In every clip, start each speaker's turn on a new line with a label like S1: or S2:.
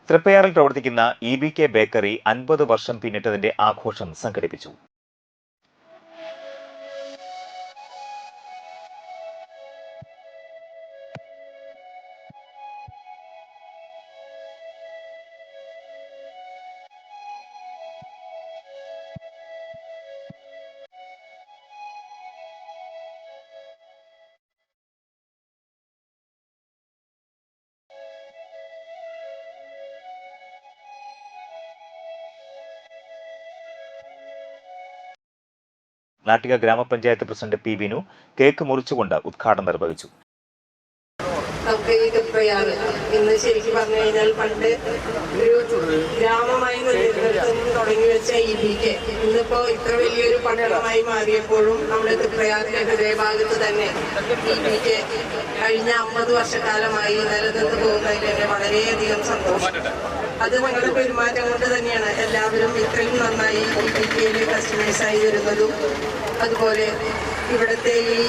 S1: തൃപ്പയാറിൽ പ്രവർത്തിക്കുന്ന EBK bakery 50 വർഷം പിന്നിട്ടതിന്റെ ആഘോഷം സംഘടിപ്പിച്ചു. നാട്ടിക ഗ്രാമപഞ്ചായത്ത് പ്രസിഡന്റ് P. ബിനു കേക്ക് മുറിച്ചുകൊണ്ട് ഉദ്ഘാടനം നിർവഹിച്ചു.
S2: നമുക്ക് ഈ തൃപ്പയാറ് ഇന്ന് ശരിക്കും പറഞ്ഞു കഴിഞ്ഞാൽ പണ്ട് ഒരു ഗ്രാമമായി തുടങ്ങി വെച്ച EBK ഇന്നിപ്പോ ഇത്ര വലിയൊരു പട്ടണമായി മാറിയപ്പോഴും നമ്മുടെ തൃപ്പയാറിന്റെ ഹൃദയഭാഗത്ത് തന്നെ EBK കഴിഞ്ഞ 50 വർഷക്കാലമായി നിലനിന്ന് പോകുന്നതിൽ തന്നെ വളരെയധികം സന്തോഷം. അത് നിങ്ങളുടെ പെരുമാറ്റം കൊണ്ട് തന്നെയാണ് എല്ലാവരും ഇത്രയും നന്നായി EBKയിലെ കസ്റ്റമേഴ്സായി വരുന്നതും അതുപോലെ ഇവിടുത്തെ ഈ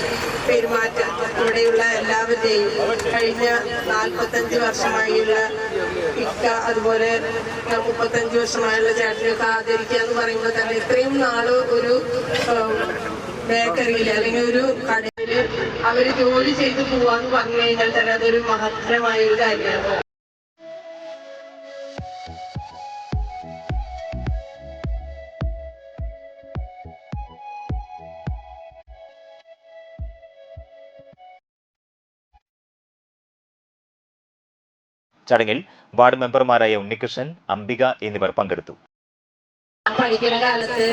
S2: പെരുമാറ്റം ഇവിടെയുള്ള എല്ലാവരുടെയും കഴിഞ്ഞ 45 വർഷമായുള്ള ഇക്ക അതുപോലെ 35 വർഷമായുള്ള ചേട്ടനെയൊക്കെ ആദരിക്കുക എന്ന് പറയുമ്പോൾ തന്നെ ഇത്രയും നാള് ഒരു ബേക്കറിയിൽ അല്ലെങ്കിൽ ഒരു കടയിൽ അവര് ജോലി ചെയ്ത് പോവാന്ന് പറഞ്ഞു കഴിഞ്ഞാൽ തന്നെ അതൊരു മഹത്തരമായ ഒരു കാര്യമാണ്.
S1: ചടങ്ങിൽ വാർഡ് മെമ്പർമാരായ ഉണ്ണികൃഷ്ണൻ, അംബിക എന്നിവർ പങ്കെടുത്തു.
S3: പഠിക്കുന്ന കാലത്ത്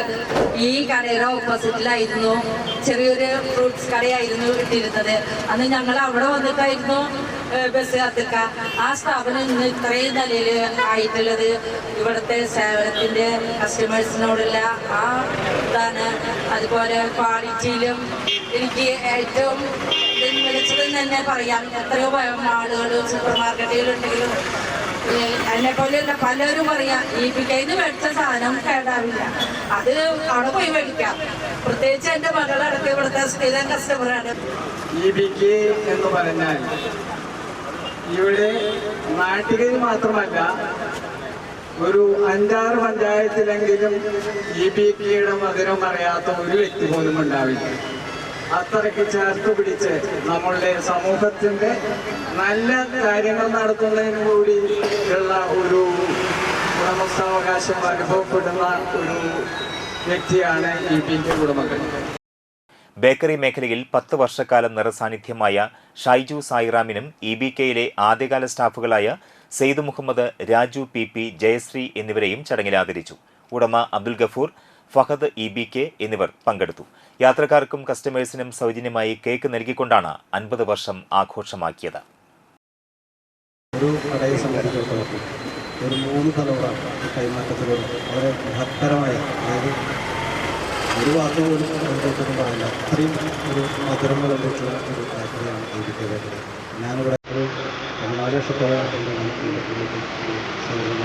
S3: ഈ കടയുടെ ഓപ്പോസിറ്റിലായിരുന്നു ചെറിയൊരു ഫ്രൂട്ട്സ് കടയായിരുന്നു ഇട്ടിരുന്നത്. അന്ന് ഞങ്ങൾ അവിടെ വന്നിട്ടായിരുന്നു ബസ് കാത്തിക്ക. ആ സ്ഥാപനം ഇന്ന് ഇത്രയും നിലയിൽ ആയിട്ടുള്ളത് ഇവിടുത്തെ സേവനത്തിന്റെ കസ്റ്റമേഴ്സിനോടുള്ള ആ ഇതാണ്. അതുപോലെ ക്വാളിറ്റിയിലും എനിക്ക് ഏറ്റവും മികച്ചതെന്ന് തന്നെ പറയാം. എത്രയോ ആളുകൾ സൂപ്പർ മാർക്കറ്റുകളുണ്ടെങ്കിലും എന്നെ പോലെയുള്ള പലരും പറയാം EBKന്ന് മേടിച്ച സാധനം കേടാവില്ല, അത് അവിടെ പോയി മേടിക്കാം. പ്രത്യേകിച്ച് എൻ്റെ മകളടക്കം ഇവിടുത്തെ സ്ഥിരം കസ്റ്റമറാണ്.
S4: EBK എന്ന് പറഞ്ഞാൽ ഇവിടെ നാട്ടികയിൽ മാത്രമല്ല ഒരു 5-6 പഞ്ചായത്തിലെങ്കിലും EBKയുടെ മധുരം അറിയാത്ത ഒരു വ്യക്തി പോലും ഉണ്ടാവില്ല. അത്രയ്ക്ക് ചേർത്ത് പിടിച്ച് നമ്മളുടെ സമൂഹത്തിൻ്റെ നല്ല കാര്യങ്ങൾ നടത്തുന്നതിന് കൂടി ഉള്ള ഒരു ഉടമസ്ഥാവകാശം അനുഭവപ്പെടുന്ന ഒരു വ്യക്തിയാണ് EBK ഉടമകൾ.
S1: ബേക്കറി മേഖലയിൽ 10 വർഷക്കാലം നിറസാന്നിധ്യമായ ഷൈജു സായിറാമിനും EBKയിലെ ആദ്യകാല സ്റ്റാഫുകളായ സെയ്ദ് മുഹമ്മദ്, രാജു PP, ജയശ്രീ എന്നിവരെയും ചടങ്ങിൽ ആദരിച്ചു. ഉടമ അബ്ദുൽ ഗഫൂർ, ഫഹദ് EBK എന്നിവർ പങ്കെടുത്തു. യാത്രക്കാർക്കും കസ്റ്റമേഴ്സിനും സൗജന്യമായി കേക്ക് നൽകിക്കൊണ്ടാണ് 50 വർഷം ആഘോഷമാക്കിയത്.
S5: ഒരു കടയെ സംബന്ധിച്ചിടത്തോളം ഒരു 3 തലമുറ കൈമാറ്റത്തിലൂടെ വളരെ മഹത്തരമായ, അതായത് ഒരു വാക്ക് പോലും എന്തൊന്നും പറയില്ല, അത്രയും ഒരു മധുരങ്ങൾ എന്തൊക്കെയുള്ള ഒരു ഫാക്ടറിയാണ് EBK ബേക്കറി. ഞാനിവിടെ ഒരു 14 വർഷത്തോളം സൗകര്യം